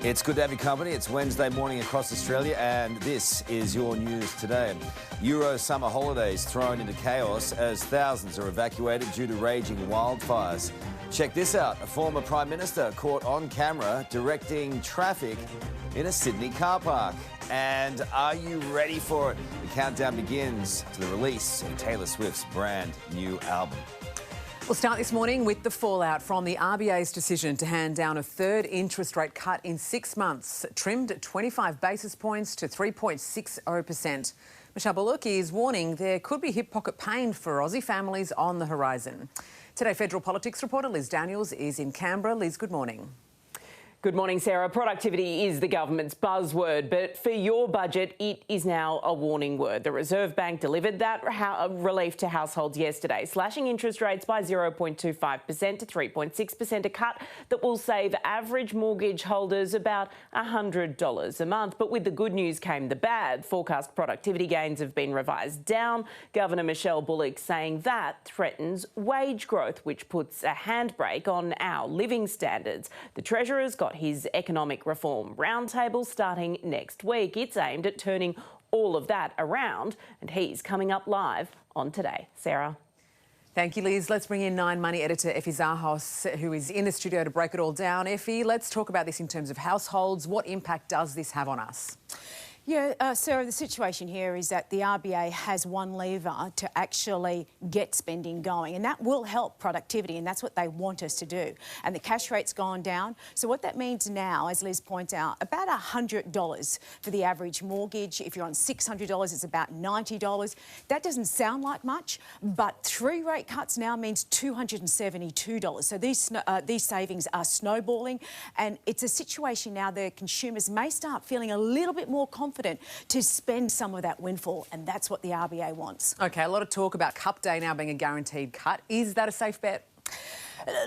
It's good to have your company. It's Wednesday morning across Australia, and this is your news today. Euro summer holidays thrown into chaos as thousands are evacuated due to raging wildfires. Check this out. A former Prime Minister caught on camera directing traffic in a Sydney car park. And are you ready for it? The countdown begins to the release of Taylor Swift's brand new album. We'll start this morning with the fallout from the RBA's decision to hand down a third interest rate cut in 6 months, trimmed 25 basis points to 3.60%. Michelle Bullock is warning there could be hip pocket pain for Aussie families on the horizon. Today, federal politics reporter Liz Daniels is in Canberra. Liz, good morning. Good morning, Sarah. Productivity is the government's buzzword, but for your budget, it is now a warning word. The Reserve Bank delivered that relief to households yesterday, slashing interest rates by 0.25% to 3.6%, a cut that will save average mortgage holders about $100 a month. But with the good news came the bad. Forecast productivity gains have been revised down. Governor Michelle Bullock saying that threatens wage growth, which puts a handbrake on our living standards. The Treasurer's got his economic reform roundtable starting next week. It's aimed at turning all of that around, and he's coming up live on Today. Sarah. Thank you, Liz. Let's bring in Nine Money editor Effie Zahos, who is in the studio to break it all down. Effie, let's talk about this in terms of households. What impact does this have on us? Yeah, Sarah, the situation here is that the RBA has one lever to actually get spending going, and that will help productivity, and that's what they want us to do. And the cash rate's gone down. So what that means now, as Liz points out, about $100 for the average mortgage. If you're on $600, it's about $90. That doesn't sound like much, but 3 rate cuts now means $272. So these savings are snowballing, and it's a situation now that consumers may start feeling a little bit more confident to spend some of that windfall, and that's what the RBA wants. OK, a lot of talk about Cup Day now being a guaranteed cut. Is that a safe bet?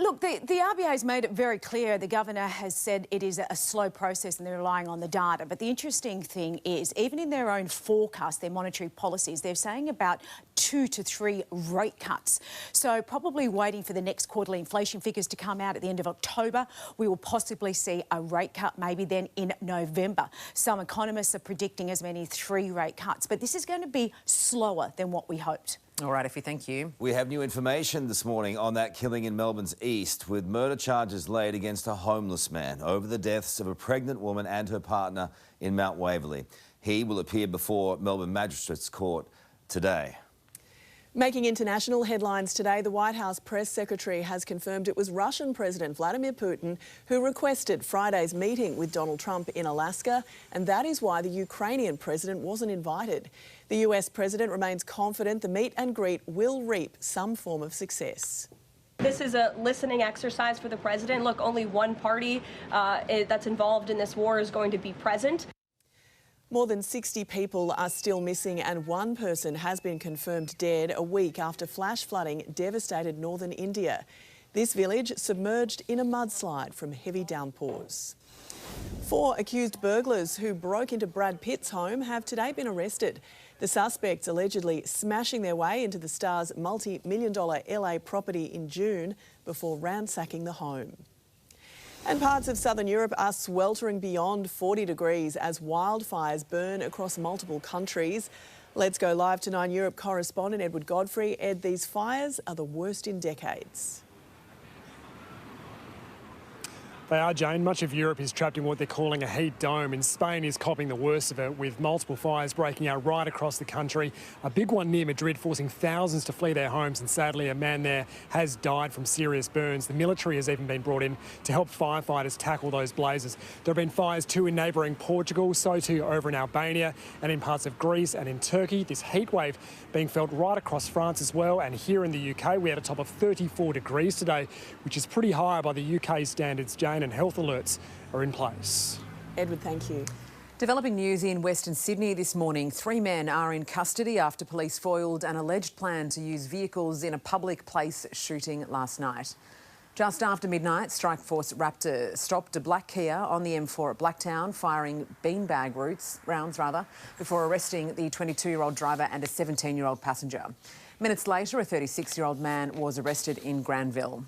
Look, the RBA has made it very clear. The governor has said it is a slow process and they're relying on the data. But the interesting thing is, even in their own forecast, their monetary policies, they're saying about 2 to 3 rate cuts. So probably waiting for the next quarterly inflation figures to come out at the end of October. We will possibly see a rate cut maybe then in November. Some economists are predicting as many 3 rate cuts. But this is going to be slower than what we hoped. All right, Effie, thank you. We have new information this morning on that killing in Melbourne's east, with murder charges laid against a homeless man over the deaths of a pregnant woman and her partner in Mount Waverley. He will appear before Melbourne Magistrates Court today. Making international headlines today, the White House press secretary has confirmed it was Russian President Vladimir Putin who requested Friday's meeting with Donald Trump in Alaska, and that is why the Ukrainian president wasn't invited. The US president remains confident the meet and greet will reap some form of success. This is a listening exercise for the president. Look, only one party that's involved in this war is going to be present. More than 60 people are still missing and one person has been confirmed dead a week after flash flooding devastated northern India. This village submerged in a mudslide from heavy downpours. 4 accused burglars who broke into Brad Pitt's home have today been arrested. The suspects allegedly smashing their way into the star's multi-million-dollar LA property in June before ransacking the home. And parts of southern Europe are sweltering beyond 40 degrees as wildfires burn across multiple countries. Let's go live to 9 Europe correspondent Edward Godfrey. Ed, these fires are the worst in decades. They are, Jane. Much of Europe is trapped in what they're calling a heat dome, and Spain is copping the worst of it, with multiple fires breaking out right across the country. A big one near Madrid forcing thousands to flee their homes, and sadly a man there has died from serious burns. The military has even been brought in to help firefighters tackle those blazes. There have been fires too in neighbouring Portugal, so too over in Albania and in parts of Greece and in Turkey. This heat wave being felt right across France as well, and here in the UK we had a top of 34 degrees today, which is pretty high by the UK standards, Jane, and health alerts are in place. Edward, thank you. Developing news in Western Sydney this morning. 3 men are in custody after police foiled an alleged plan to use vehicles in a public place shooting last night. Just after midnight, Strikeforce Raptor stopped a black Kia on the M4 at Blacktown, firing beanbag rounds before arresting the 22-year-old driver and a 17-year-old passenger. Minutes later, a 36-year-old man was arrested in Granville.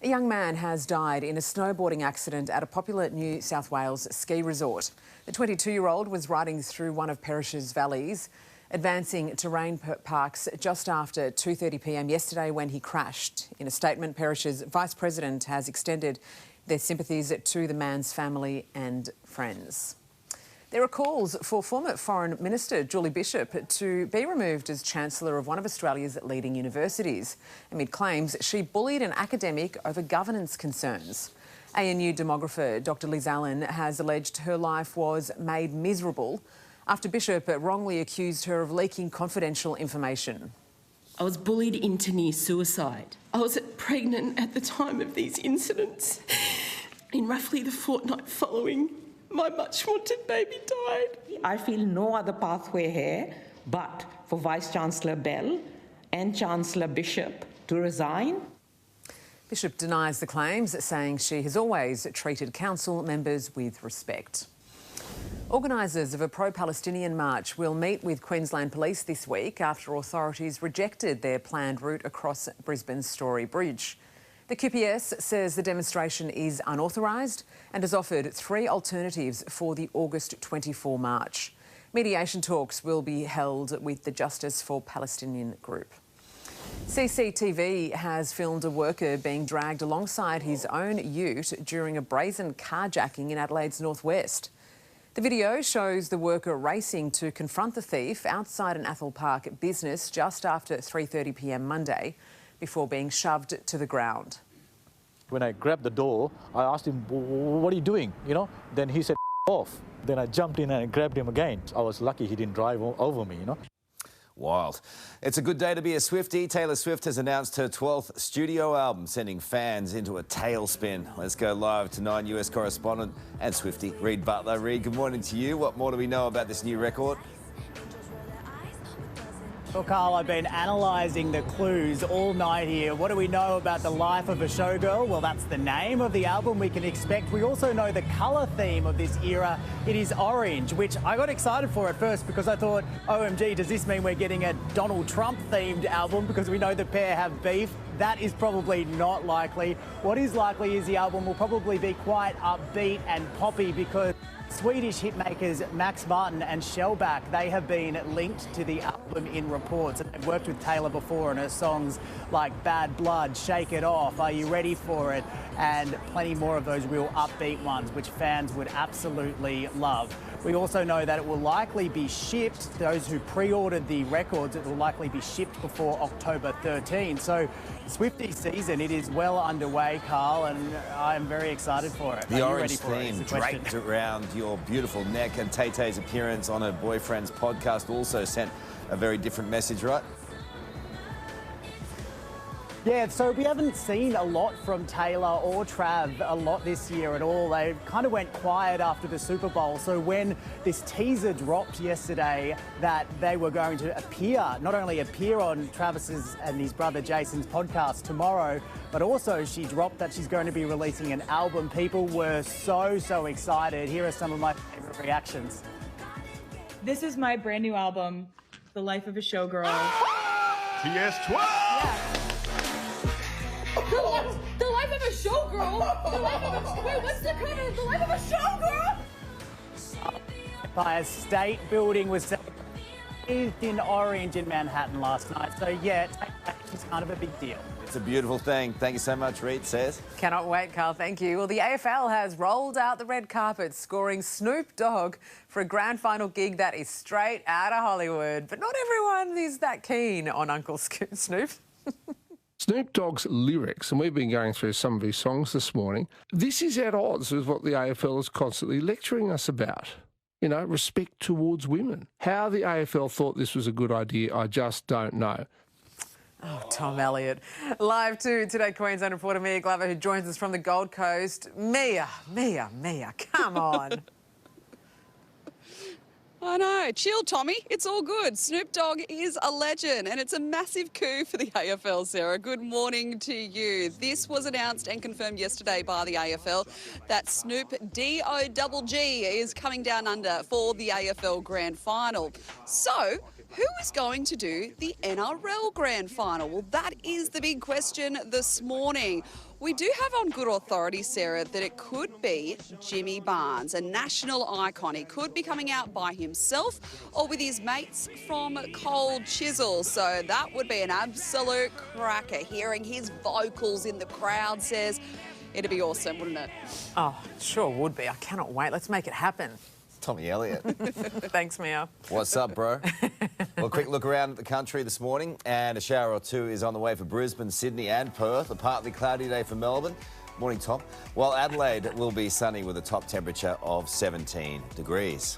A young man has died in a snowboarding accident at a popular New South Wales ski resort. The 22-year-old was riding through one of Perish's valleys, advancing terrain parks just after 2:30 p.m. yesterday when he crashed. In a statement, Perish's Vice President has extended their sympathies to the man's family and friends. There are calls for former Foreign Minister Julie Bishop to be removed as Chancellor of one of Australia's leading universities, amid claims she bullied an academic over governance concerns. ANU demographer Dr Liz Allen has alleged her life was made miserable after Bishop wrongly accused her of leaking confidential information. I was bullied into near suicide. I was pregnant at the time of these incidents. In roughly the fortnight following, my much-wanted baby died. I feel no other pathway here but for Vice-Chancellor Bell and Chancellor Bishop to resign. Bishop denies the claims, saying she has always treated council members with respect. Organisers of a pro-Palestinian march will meet with Queensland Police this week after authorities rejected their planned route across Brisbane's Story Bridge. The QPS says the demonstration is unauthorised and has offered 3 alternatives for the August 24 march. Mediation talks will be held with the Justice for Palestinian group. CCTV has filmed a worker being dragged alongside his own ute during a brazen carjacking in Adelaide's northwest. The video shows the worker racing to confront the thief outside an Athol Park business just after 3:30 p.m. Monday, before being shoved to the ground. When I grabbed the door, I asked him, what are you doing? Then he said, off. Then I jumped in and I grabbed him again. I was lucky he didn't drive over me, Wild. It's a good day to be a Swiftie. Taylor Swift has announced her 12th studio album, sending fans into a tailspin. Let's go live to 9 US correspondent and Swiftie, Reid Butler. Reid, good morning to you. What more do we know about this new record? Well, Carl, I've been analysing the clues all night here. What do we know about the life of a showgirl? Well, that's the name of the album we can expect. We also know the colour theme of this era. It is orange, which I got excited for at first because I thought, OMG, does this mean we're getting a Donald Trump-themed album because we know the pair have beef? That is probably not likely. What is likely is the album will probably be quite upbeat and poppy because Swedish hitmakers Max Martin and Shellback, they have been linked to the album in reports. And they've worked with Taylor before on her songs like Bad Blood, Shake It Off, Are You Ready For It? And plenty more of those real upbeat ones, which fans would absolutely love. We also know that it will likely be shipped, those who pre-ordered the records, it will likely be shipped before October 13. So Swiftie season, it is well underway, Carl, and I'm very excited for it. The orange theme draped around your beautiful neck, and Tay-Tay's appearance on her boyfriend's podcast also sent a very different message, right? Yeah, so we haven't seen a lot from Taylor or Trav a lot this year at all. They kind of went quiet after the Super Bowl. So when this teaser dropped yesterday that they were going to appear, not only appear on Travis's and his brother Jason's podcast tomorrow, but also she dropped that she's going to be releasing an album. People were so excited. Here are some of my favourite reactions. This is my brand new album, The Life of a Showgirl. TS12! Yeah. The Life of a Showgirl? The Life of a... Wait, what's the cover? The Life of a Showgirl? Empire State Building was bathed in orange in Manhattan last night. So, yeah, it's kind of a big deal. It's a beautiful thing. Thank you so much, Reid says. Cannot wait, Carl. Thank you. Well, the AFL has rolled out the red carpet, scoring Snoop Dogg for a grand final gig that is straight out of Hollywood. But not everyone is that keen on Uncle Snoop. Snoop Dogg's lyrics, and we've been going through some of his songs this morning, this is at odds with what the AFL is constantly lecturing us about. Respect towards women. How the AFL thought this was a good idea, I just don't know. Oh, Tom Elliott. Live to Today Queensland reporter Mia Glover, who joins us from the Gold Coast. Mia, come on. I know. Chill, Tommy. It's all good. Snoop Dogg is a legend, and it's a massive coup for the AFL, Sarah. Good morning to you. This was announced and confirmed yesterday by the AFL that Snoop D-O-double-G is coming down under for the AFL Grand Final. So, who is going to do the NRL Grand Final? Well, that is the big question this morning. We do have on good authority, Sarah, that it could be Jimmy Barnes, a national icon. He could be coming out by himself or with his mates from Cold Chisel. So that would be an absolute cracker. Hearing his vocals in the crowd says it'd be awesome, wouldn't it? Oh, sure would be. I cannot wait. Let's make it happen. Tommy Elliott. Thanks, Mia. What's up, bro? Well, a quick look around at the country this morning, and a shower or two is on the way for Brisbane, Sydney and Perth. A partly cloudy day for Melbourne. Morning, Tom. While Adelaide will be sunny with a top temperature of 17 degrees.